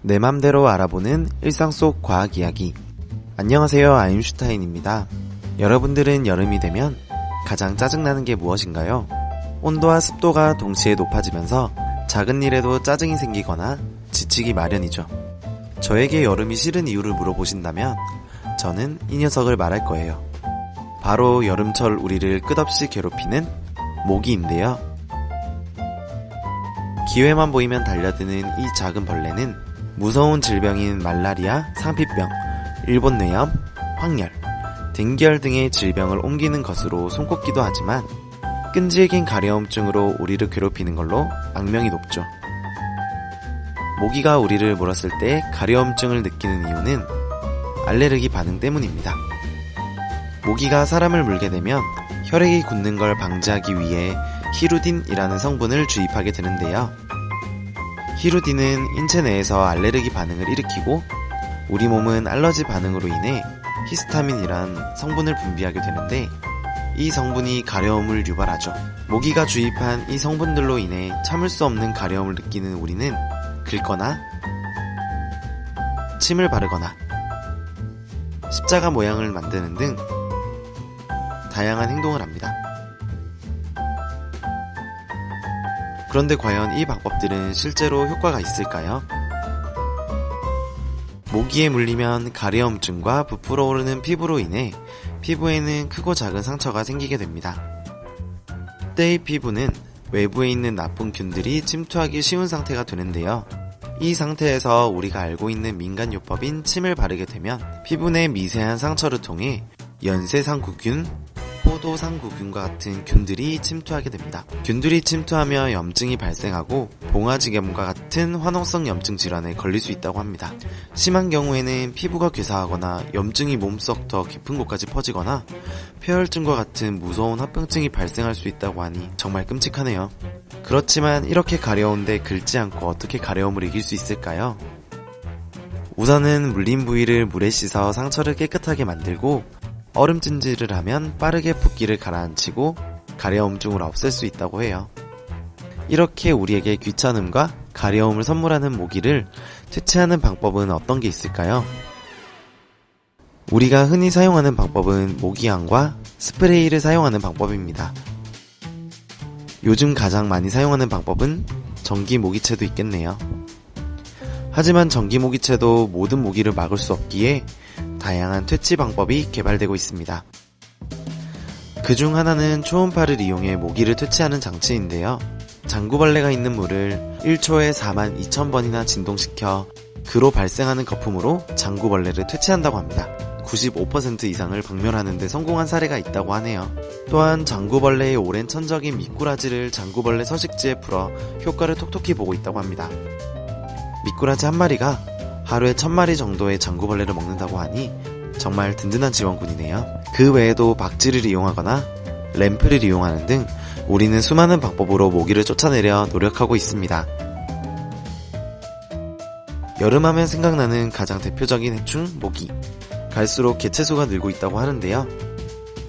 내 맘대로 알아보는 일상 속 과학 이야기. 안녕하세요, 아임슈타인입니다. 여러분들은 여름이 되면 가장 짜증나는 게 무엇인가요? 온도와 습도가 동시에 높아지면서 작은 일에도 짜증이 생기거나 지치기 마련이죠. 저에게 여름이 싫은 이유를 물어보신다면 저는 이 녀석을 말할 거예요. 바로 여름철 우리를 끝없이 괴롭히는 모기인데요. 기회만 보이면 달려드는 이 작은 벌레는 무서운 질병인 말라리아, 상피병, 일본뇌염, 황열, 댕기열 등의 질병을 옮기는 것으로 손꼽기도 하지만 끈질긴 가려움증으로 우리를 괴롭히는 걸로 악명이 높죠. 모기가 우리를 물었을 때 가려움증을 느끼는 이유는 알레르기 반응 때문입니다. 모기가 사람을 물게 되면 혈액이 굳는 걸 방지하기 위해 히루딘이라는 성분을 주입하게 되는데요. 히루딘은 인체 내에서 알레르기 반응을 일으키고 우리 몸은 알러지 반응으로 인해 히스타민이란 성분을 분비하게 되는데 이 성분이 가려움을 유발하죠. 모기가 주입한 이 성분들로 인해 참을 수 없는 가려움을 느끼는 우리는 긁거나 침을 바르거나 십자가 모양을 만드는 등 다양한 행동을 합니다. 그런데 과연 이 방법들은 실제로 효과가 있을까요? 모기에 물리면 가려움증과 부풀어 오르는 피부로 인해 피부에는 크고 작은 상처가 생기게 됩니다. 이때의 피부는 외부에 있는 나쁜 균들이 침투하기 쉬운 상태가 되는데요. 이 상태에서 우리가 알고 있는 민간요법인 침을 바르게 되면 피부 내 미세한 상처를 통해 연쇄상구균, 포도상구균과 같은 균들이 침투하게 됩니다. 균들이 침투하며 염증이 발생하고 봉화지겸과 같은 화농성 염증 질환에 걸릴 수 있다고 합니다. 심한 경우에는 피부가 괴사하거나 염증이 몸속 더 깊은 곳까지 퍼지거나 폐혈증과 같은 무서운 합병증이 발생할 수 있다고 하니 정말 끔찍하네요. 그렇지만 이렇게 가려운데 긁지 않고 어떻게 가려움을 이길 수 있을까요? 우선은 물린 부위를 물에 씻어 상처를 깨끗하게 만들고 얼음찜질을 하면 빠르게 붓기를 가라앉히고 가려움증을 없앨 수 있다고 해요. 이렇게 우리에게 귀찮음과 가려움을 선물하는 모기를 퇴치하는 방법은 어떤 게 있을까요? 우리가 흔히 사용하는 방법은 모기향과 스프레이를 사용하는 방법입니다. 요즘 가장 많이 사용하는 방법은 전기 모기채도 있겠네요. 하지만 전기 모기채도 모든 모기를 막을 수 없기에 다양한 퇴치 방법이 개발되고 있습니다. 그중 하나는 초음파를 이용해 모기를 퇴치하는 장치인데요. 장구벌레가 있는 물을 1초에 42,000번이나 진동시켜 그로 발생하는 거품으로 장구벌레를 퇴치한다고 합니다. 95% 이상을 박멸하는 데 성공한 사례가 있다고 하네요. 또한 장구벌레의 오랜 천적인 미꾸라지를 장구벌레 서식지에 풀어 효과를 톡톡히 보고 있다고 합니다. 미꾸라지 한 마리가 하루에 1000마리 정도의 장구벌레를 먹는다고 하니 정말 든든한 지원군이네요. 그 외에도 박쥐를 이용하거나 램프를 이용하는 등 우리는 수많은 방법으로 모기를 쫓아내려 노력하고 있습니다. 여름하면 생각나는 가장 대표적인 해충 모기. 갈수록 개체수가 늘고 있다고 하는데요.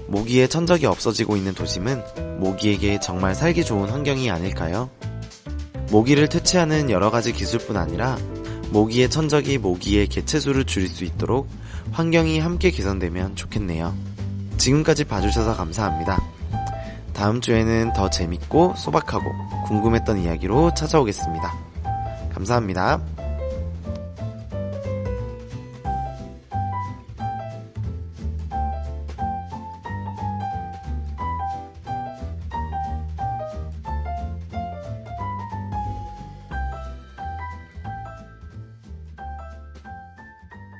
모기의 천적이 없어지고 있는 도심은 모기에게 정말 살기 좋은 환경이 아닐까요? 모기를 퇴치하는 여러가지 기술뿐 아니라 모기의 천적이 모기의 개체수를 줄일 수 있도록 환경이 함께 개선되면 좋겠네요. 지금까지 봐주셔서 감사합니다. 다음 주에는 더 재밌고 소박하고 궁금했던 이야기로 찾아오겠습니다. 감사합니다.